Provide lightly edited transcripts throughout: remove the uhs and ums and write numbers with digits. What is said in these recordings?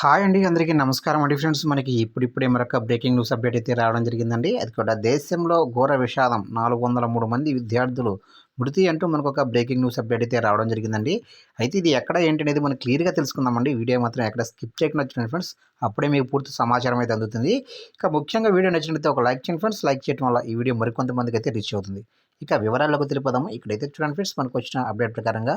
Hi అండి. అందరికీ నమస్కారం అండి ఫ్రెండ్స్. మనకి ఇప్పుడిప్పుడే మరొక బ్రేకింగ్ న్యూస్ అప్డేట్ అయితే రావడం జరిగిందండి. అది కూడా దేశంలో ఘోర విషాదం 403 మంది విద్యార్థులు మృతి అంటూ మనకొక బ్రేకింగ్ న్యూస్ అప్డేట్ అయితే రావడం జరిగిందండి. అయితే ఇది ఎక్కడ ఏంటి అనేది మనం క్లియర్‌గా తెలుసుకుందామండి. వీడియో మాత్రం ఎక్కడ స్కిప్ చేయకుండా చూడండి ఫ్రెండ్స్. అప్పుడే మీకు పూర్తి సమాచారం అయితే అందుతుంది. ఇక ముఖ్యంగా వీడియో నచ్చినట్లయితే ఒక లైక్ చేయండి ఫ్రెండ్స్. లైక్ చేయడం వల్ల ఈ వీడియో మరికొంతమందికి అయితే రీచ్ అవుతుంది. ఇక వివరాల్లోకి తెలిపోదాము. ఇక్కడైతే చూడండి ఫ్రెండ్స్, మనకొచ్చిన అప్డేట్ ప్రకారంగా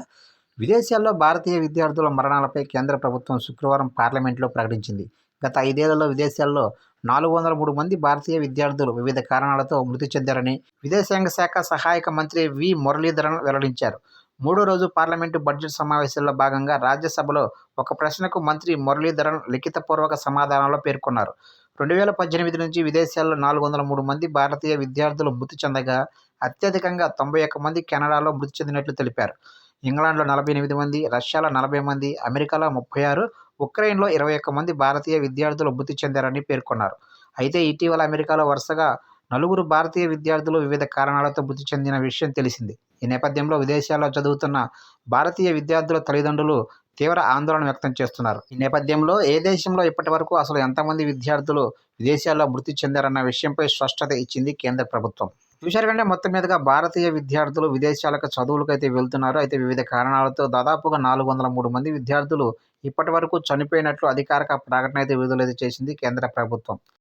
విదేశాల్లో భారతీయ విద్యార్థుల మరణాలపై కేంద్ర ప్రభుత్వం శుక్రవారం పార్లమెంట్లో ప్రకటించింది. గత 5 ఏళ్లలో విదేశాల్లో 403 మంది భారతీయ విద్యార్థులు వివిధ కారణాలతో మృతి చెందారని విదేశాంగ శాఖ సహాయక మంత్రి వి మురళీధరన్ వెల్లడించారు. మూడో రోజు పార్లమెంటు బడ్జెట్ సమావేశాల్లో భాగంగా రాజ్యసభలో ఒక ప్రశ్నకు మంత్రి మురళీధరన్ లిఖితపూర్వక సమాధానంలో పేర్కొన్నారు. 2018 నుంచి విదేశాల్లో 403 మంది భారతీయ విద్యార్థులు మృతి చెందగా అత్యధికంగా 91 మంది కెనడాలో మృతి చెందినట్లు తెలిపారు. ఇంగ్లాండ్లో 48 మంది, రష్యాలో 40 మంది, అమెరికాలో 36, ఉక్రెయిన్లో 21 మంది భారతీయ విద్యార్థులు మృతి చెందారని పేర్కొన్నారు. అయితే ఇటీవల అమెరికాలో వరుసగా నలుగురు భారతీయ విద్యార్థులు వివిధ కారణాలతో మృతి చెందిన విషయం తెలిసిందే. ఈ నేపథ్యంలో విదేశాల్లో చదువుతున్న భారతీయ విద్యార్థుల తల్లిదండ్రులు తీవ్ర ఆందోళన వ్యక్తం చేస్తున్నారు. ఈ నేపథ్యంలో ఏ దేశంలో ఇప్పటివరకు అసలు ఎంతమంది విద్యార్థులు విదేశాల్లో మృతి చెందారన్న విషయంపై స్పష్టత ఇచ్చింది కేంద్ర ప్రభుత్వం. చూశారు కంటే మొత్తం మీదుగా భారతీయ విద్యార్థులు విదేశాలకు చదువులకైతే వెళ్తున్నారు. అయితే వివిధ కారణాలతో దాదాపుగా 403 మంది విద్యార్థులు ఇప్పటివరకు చనిపోయినట్లు అధికారిక ప్రకటన అయితే విడుదలైతే చేసింది కేంద్ర ప్రభుత్వం.